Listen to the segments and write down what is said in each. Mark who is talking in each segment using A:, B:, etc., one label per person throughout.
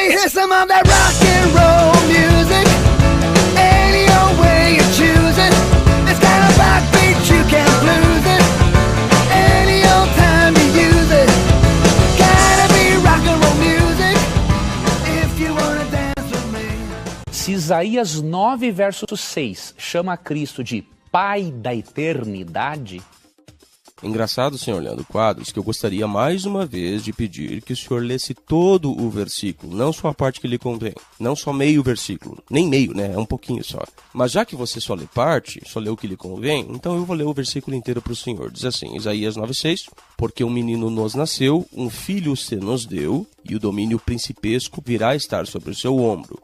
A: me hear some of that rock and roll music. Any old way you choose it. It's got a backbeat, you can't lose it. Any old time you use it. Gotta be rock and roll music if you wanna dance with me.
B: Se Isaías 9, verso 6 chama Cristo de Pai da Eternidade...
C: Engraçado, senhor Leandro Quadros, que eu gostaria mais uma vez de pedir que o senhor lesse todo o versículo, não só a parte que lhe convém, não só meio versículo, nem meio, né, é um pouquinho só. Mas já que você só lê parte, só lê o que lhe convém, então eu vou ler o versículo inteiro para o senhor. Diz assim, Isaías 9,6, porque um menino nos nasceu, um filho se nos deu, e o domínio principesco virá estar sobre o seu ombro.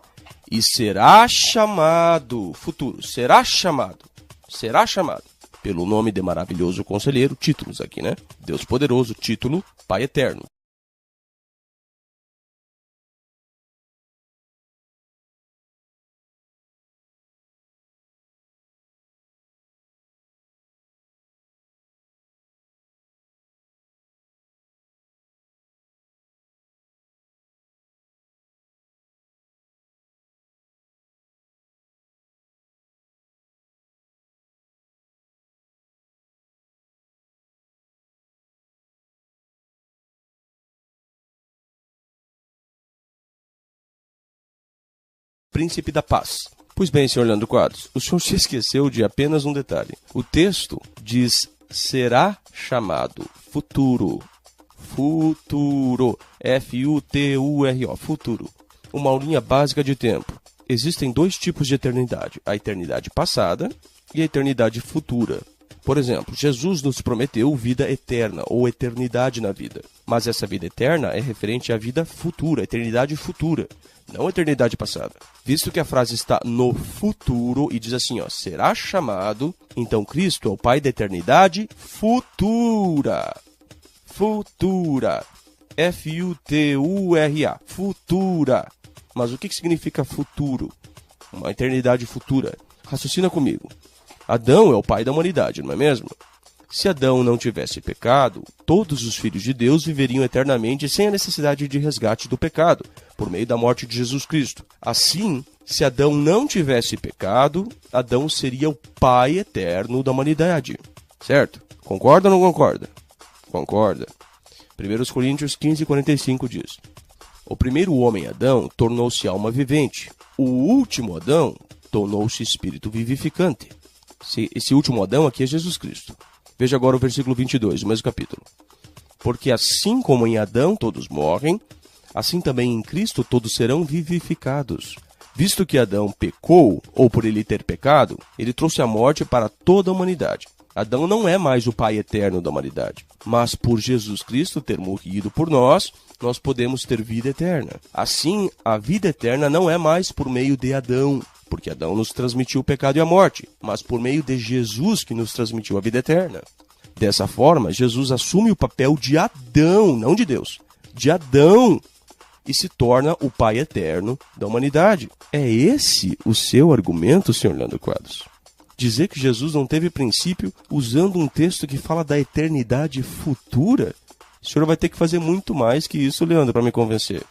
C: E será chamado, futuro, será chamado, pelo nome de maravilhoso conselheiro, títulos aqui, né? Deus poderoso, título, Pai eterno. Príncipe da Paz. Pois bem, senhor Leandro Quadros, o senhor se esqueceu de apenas um detalhe. O texto diz, será chamado futuro. Futuro. F-U-T-U-R-O. Futuro. Uma aulinha básica de tempo. Existem dois tipos de eternidade. A eternidade passada e a eternidade futura. Por exemplo, Jesus nos prometeu vida eterna ou eternidade na vida. Mas essa vida eterna é referente à vida futura, eternidade futura. Não eternidade passada. Visto que a frase está no futuro e diz assim, ó, será chamado, então Cristo é o Pai da eternidade futura. Futura. F-U-T-U-R-A. Futura. Mas o que significa futuro? Uma eternidade futura. Raciocina comigo. Adão é o pai da humanidade, não é mesmo? Se Adão não tivesse pecado, todos os filhos de Deus viveriam eternamente sem a necessidade de resgate do pecado, por meio da morte de Jesus Cristo. Assim, se Adão não tivesse pecado, Adão seria o pai eterno da humanidade. Certo? Concorda ou não concorda? Concorda. 1 Coríntios 15:45 diz, o primeiro homem, Adão, tornou-se alma vivente. O último Adão tornou-se espírito vivificante. Esse último Adão aqui é Jesus Cristo. Veja agora o versículo 22, do mesmo capítulo. Porque assim como em Adão todos morrem, assim também em Cristo todos serão vivificados. Visto que Adão pecou, ou por ele ter pecado, ele trouxe a morte para toda a humanidade. Adão não é mais o pai eterno da humanidade, mas por Jesus Cristo ter morrido por nós, nós podemos ter vida eterna. Assim, a vida eterna não é mais por meio de Adão, porque Adão nos transmitiu o pecado e a morte, mas por meio de Jesus que nos transmitiu a vida eterna. Dessa forma, Jesus assume o papel de Adão, não de Deus, de Adão, e se torna o Pai eterno da humanidade. É esse o seu argumento, senhor Leandro Quadros? Dizer que Jesus não teve princípio usando um texto que fala da eternidade futura? O senhor vai ter que fazer muito mais que isso, Leandro, para me convencer.